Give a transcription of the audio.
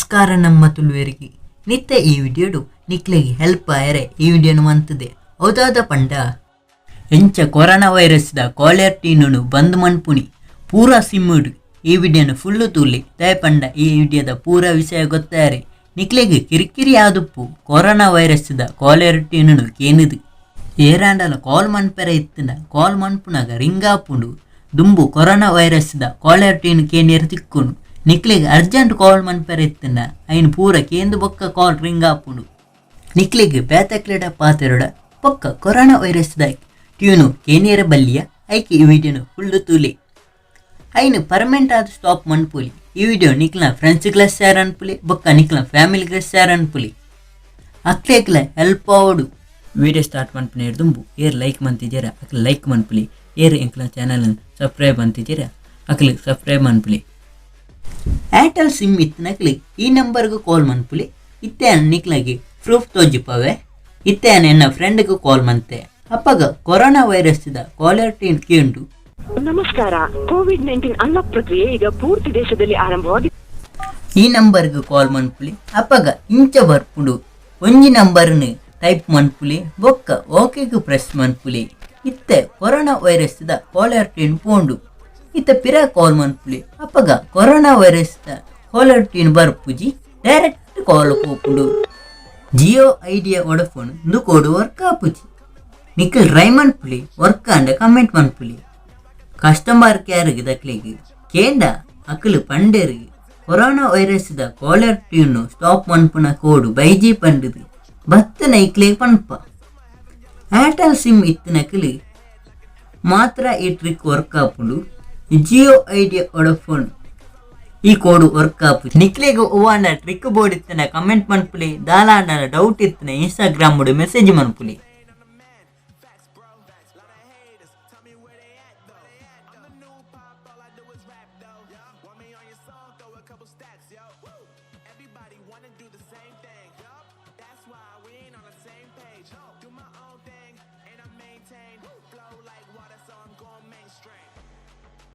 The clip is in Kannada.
ನಮಸ್ಕಾರ ನಮ್ಮ ತುಳುವರಿಗೆ ನಿತ್ಯ ಈ ವಿಡಿಯೋಡು ನಿಕ್ಲೆಗೆ ಹೆಲ್ಪ್ ಆಯರೆ ಈ ವಿಡಿಯೋನು ಮಂತದೆ ಹೌದಾದ ಪಂಡ ಎಂಚ ಕೊರೋನಾ ವೈರಸ್ದ ಕಾಲರ್ ಟೀನು ಬಂದ್ ಮನ್ಪುನಿ ಪೂರಾ ಸಿಮ್ಮುಡು ಈ ವಿಡಿಯೋನು ಫುಲ್ಲು ತೂಲಿ ದಯಪಂಡ ಈ ವಿಡಿಯೋದ ಪೂರಾ ವಿಷಯ ಗೊತ್ತಾರೆ ನಿಕ್ಲೆಗೆ ಕಿರಿಕಿರಿ ಆದುಪ್ಪು ಕೊರೋನಾ ವೈರಸ್ದ ಕಾಲರ್ ಟೀನು ಕೇನುದು ಏರಾಂಡಲ ಕಾಲ್ ಮನ್ಪೆರ ಇತ್ತಿನ ಕಾಲ್ ಮನ್ಪುನಾಗ ರಿಂಗಾಪುಂಡು ದುಂಬು ಕೊರೋನಾ ವೈರಸ್ದ ಕಾಲರ್ ಟೀನು ಕೇನಿಯರ್ ತಿಕ್ಕುನು ನಿಕ್ಲಿಗೆ ಅರ್ಜೆಂಟ್ ಕಾಲ್ ಮನ್ಪೆರ ಇತ್ತಿನ ಐನು ಪೂರ ಕೇಂದು ಬೊಕ್ಕ ಕಾಲ್ ರಿಂಗ್ ಆಪುಂಡು ನಿಕ್ಲಿಗೆ ಬೇತಕ್ಲೆಡ ಪಾತೆರೊಡ ಪೊಕ್ಕ ಕೊರೋನಾ ವೈರಸ್ದ ಟ್ಯೂನು ಕೇನಿಯರ ಬಲ್ಲಿಯ ಐಕೆ ಈ ವಿಡಿಯೋನು ಫುಲ್ಲು ತೂಲಿ ಐನು ಪರ್ಮನೆಂಟ್ ಆದ ಸ್ಟಾಪ್ ಮನ್ಪುಲಿ ಈ ವಿಡಿಯೋ ನಿಕ್ಲ ಫ್ರೆಂಡ್ಸ್ಗಳ ಶೇರ್ ಅನ್ಪುಲಿ ಬೊಕ್ಕ ನಿಕ್ಲ ಫ್ಯಾಮಿಲಿಗಳ ಶೇರ್ ಅನ್ಪುಲಿ ಅಕ್ಲೆಗ್ಲ ಹೆಲ್ಪ್ ಆವಡು ವಿಡಿಯೋ ಸ್ಟಾರ್ಟ್ ಮನ್ಪುನ ದುಂಬು ಏರ್ ಲೈಕ್ ಮಂತಿದ್ದೀರ ಅಕ್ಲ ಲೈಕ್ ಮನ್ಪುಲಿ ಏರ್ ಎಂಕ್ಲ ಚಾನಲ್ ಸಬ್ಸ್ಕ್ರೈಬ್ ಅಂತಿದ್ದೀರ ಅಕ್ಲ ಸಬ್ಸ್ಕ್ರೈಬ್ ಮನ್ಪುಲಿ ಏರ್ಟೆಲ್ ಸಿಮ್ ಇತ್ತನಕ್ಲಿ ಈ ನಂಬರ್ಗೂ ಕಾಲ್ ಮನ್ಪುಲಿ ಇತ್ತೆ ನಿಕ್ಲಗೆ ಪ್ರೂಫ್ ತೋಜಿಪವೆ ಇತ್ತೆ ಎನ್ನ ಫ್ರೆಂಡ್ಗೂ ಕಾಲ್ ಮಂತೆ ಅಪ್ಪಗ ಕೊರೋನಾ ವೈರಸ್ದ ಕಾಲರ್ ಟ್ಯೂನ್ ಕೇಂಡು ನಮಸ್ಕಾರ ಕೋವಿಡ್-19 ಅನ್ಲಾಕ್ ಪ್ರಕ್ರಿಯೆ ಈಗ ಪೂರ್ತಿ ದೇಶದಲ್ಲಿ ಆರಂಭವಾಗಿದೆ ಈ ನಂಬರ್ಗೂ ಕಾಲ್ ಮನ್ಪುಲಿ ಅಪ್ಪಗ ಇಂಚ ಬರ್ಪುಡು ಒಂಜಿ ನಂಬರ್ನ ಟೈಪ್ ಮನ್ಪುಲಿ ಬೊಕ್ಕ ಓಕೆಗೂ ಪ್ರೆಸ್ ಮನ್ಪುಲಿ ಇತ್ತೆ ಕೊರೋನಾ ವೈರಸ್ದ ಕಾಲರ್ ಟ್ಯೂನ್ ಪೋಂಡು ಇತ್ತ ಪಿರ ಕಾಲ್ ಮನ್ಪುಲಿ ಅಪ್ಪಗ ಕೊರೋನಾ ವೈರಸ್ದ ಕಾಲರ್ ಟ್ಯೂನ್ ಬರ್ಪುಜಿ ಡೈರೆಕ್ಟ್ ಕಾಲ್ ಪೋಪುಡು ಜಿಯೋ ಐಡಿಯಾ ವೊಡಫೋನ್ ಇಂದು ಕೋಡು ವರ್ಕ್ ಆಪುಜಿ ನಿಖಲ್ ಟ್ರೈ ಮನ್ಪುಲಿ ವರ್ಕ್ ಅಂಡ ಕಮೆಂಟ್ ಮನ್ಪುಲಿ ಕಸ್ಟಮರ್ ಕೇರ್ಗೆ ದಕ್ಲಿಗೆ ಕೇಂಡ ಅಕ್ಕಲು ಪಂಡೇರಿಗೆ ಕೊರೋನಾ ವೈರಸ್ದ ಕಾಲರ್ ಟ್ಯೂನ್ ಸ್ಟಾಪ್ ಮನ್ಪುನ ಕೋಡು ಬೈಜಿ ಪಂಡದು ಬತ್ತನ ಇಕ್ಲೆ ಪನ್ಪ ಏರ್ಟೆಲ್ ಸಿಮ್ ಇತ್ತಿನಕಲಿ ಮಾತ್ರ ಈ ಟ್ರಿಕ್ ವರ್ಕ್ ಆಪುಂಡು ಜಿಯೋ ಐಡಿಯಾ ವೊಡಫೋನ್ ಈ ಕೋಡು ವರ್ಕ್ ಆಪು ನಿಕ್ಲೆಗೆ ಹೂವಾಂಡ ಟ್ರಿಕ್ ಬೋರ್ಡ್ ಇತ್ತನ ಕಮೆಂಟ್ ಮನ್ಪುಲಿ ದಾಲಾಂಡ ಡೌಟ್ ಇತ್ತನ ಇನ್ಸ್ಟಾಗ್ರಾಮ್ ಮುಡು ಮೆಸೇಜ್ ಮನ್ಪುಲಿ Everybody wanna do the